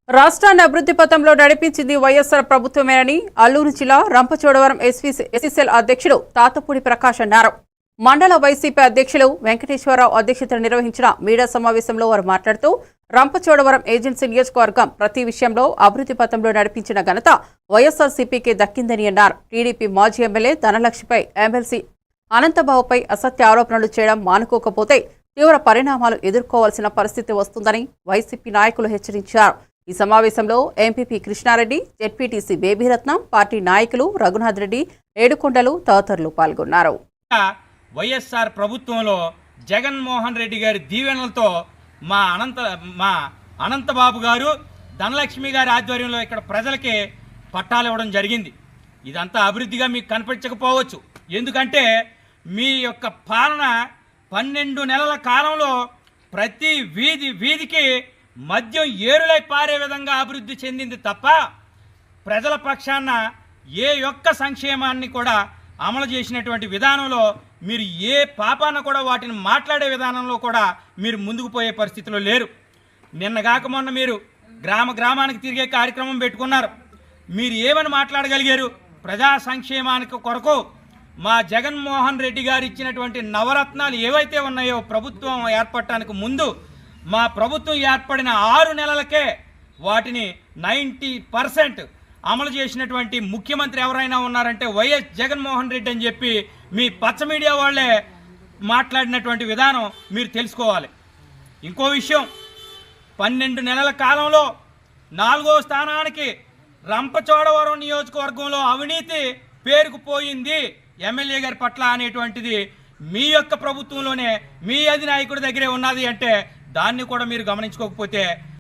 రాష్ట్రాన్ని అభివృద్ధి పథంలో నడిపించింది వైఎస్ఆర్ ప్రభుత్వమేనని అల్లూరు జిల్లా రంపచోడవరం ఎస్సీసీఎల్ అధ్యక్షుడు తాతపూడి ప్రకాష్ అన్నారు. మండల వైసీపీ అధ్యక్షులు వెంకటేశ్వరరావు అధ్యక్షతన నిర్వహించిన మీడియా సమావేశంలో వారు మాట్లాడుతూ రంపచోడవరం ఏజెన్సీ నియోజకవర్గం ప్రతి విషయంలో అభివృద్ధి పథంలో నడిపించిన ఘనత వైఎస్ఆర్సీపీకే దక్కిందని అన్నారు. టీడీపీ మాజీ ఎమ్మెల్యే ధనలక్ష్మిపై ఎమ్మెల్సీ అనంతబాబుపై అసత్య ఆరోపణలు చేయడం మానుకోకపోతే తీవ్ర పరిణామాలు ఎదుర్కోవాల్సిన పరిస్థితి వస్తుందని వైసీపీ నాయకులు హెచ్చరించారు. ఈ సమావేశంలో ఎంపీపీ కృష్ణారెడ్డి, జెడ్పీటీసీ బేబీరత్నం, పార్టీ నాయకులు రఘునాథ్ రెడ్డి, ఏడుకొండలు తదితరులు పాల్గొన్నారు. వైఎస్ఆర్ ప్రభుత్వంలో జగన్మోహన్ రెడ్డి గారి దీవెనలతో మా అనంతబాబు గారు, ధనలక్ష్మి గారి ఆధ్వర్యంలో ఇక్కడ ప్రజలకి పట్టాలు ఇవ్వడం జరిగింది. ఇదంతా అభివృద్ధిగా మీకు కనిపించకపోవచ్చు. ఎందుకంటే మీ యొక్క పాలన 12 నెలల కాలంలో ప్రతి వీధికి మద్యం ఏరులై పారే విధంగా అభివృద్ధి చెందింది తప్ప ప్రజల పక్షాన ఏ యొక్క సంక్షేమాన్ని కూడా అమలు చేసినటువంటి విధానంలో మీరు ఏ పాపాన కూడా వాటిని మాట్లాడే విధానంలో కూడా మీరు ముందుకు పోయే పరిస్థితిలో లేరు. నిన్నగాక మొన్న మీరు గ్రామానికి తిరిగే కార్యక్రమం పెట్టుకున్నారు. మీరు ఏమని మాట్లాడగలిగారు? ప్రజా సంక్షేమానికి కొరకు మా జగన్మోహన్ రెడ్డి గారు ఇచ్చినటువంటి నవరత్నాలు ఏవైతే ఉన్నాయో ప్రభుత్వం ఏర్పడటానికి ముందు మా ప్రభుత్వం ఏర్పడిన 6 నెలలకే వాటిని 90% అమలు చేసినటువంటి ముఖ్యమంత్రి ఎవరైనా ఉన్నారంటే వైఎస్ జగన్మోహన్ రెడ్డి అని చెప్పి మీ పచ్చ మీడియా వాళ్ళే మాట్లాడినటువంటి విధానం మీరు తెలుసుకోవాలి. ఇంకో విషయం, 12 నెలల కాలంలో 4వ స్థానానికి రంపచోడవరం నియోజకవర్గంలో అవినీతి పేరుకుపోయింది ఎమ్మెల్యే గారి పట్ల అనేటువంటిది మీ యొక్క ప్రభుత్వంలోనే మీ అధినాయకుడి దగ్గరే ఉన్నది అంటే దాన్ని కూడా మీరు గమనించుకోకపోతే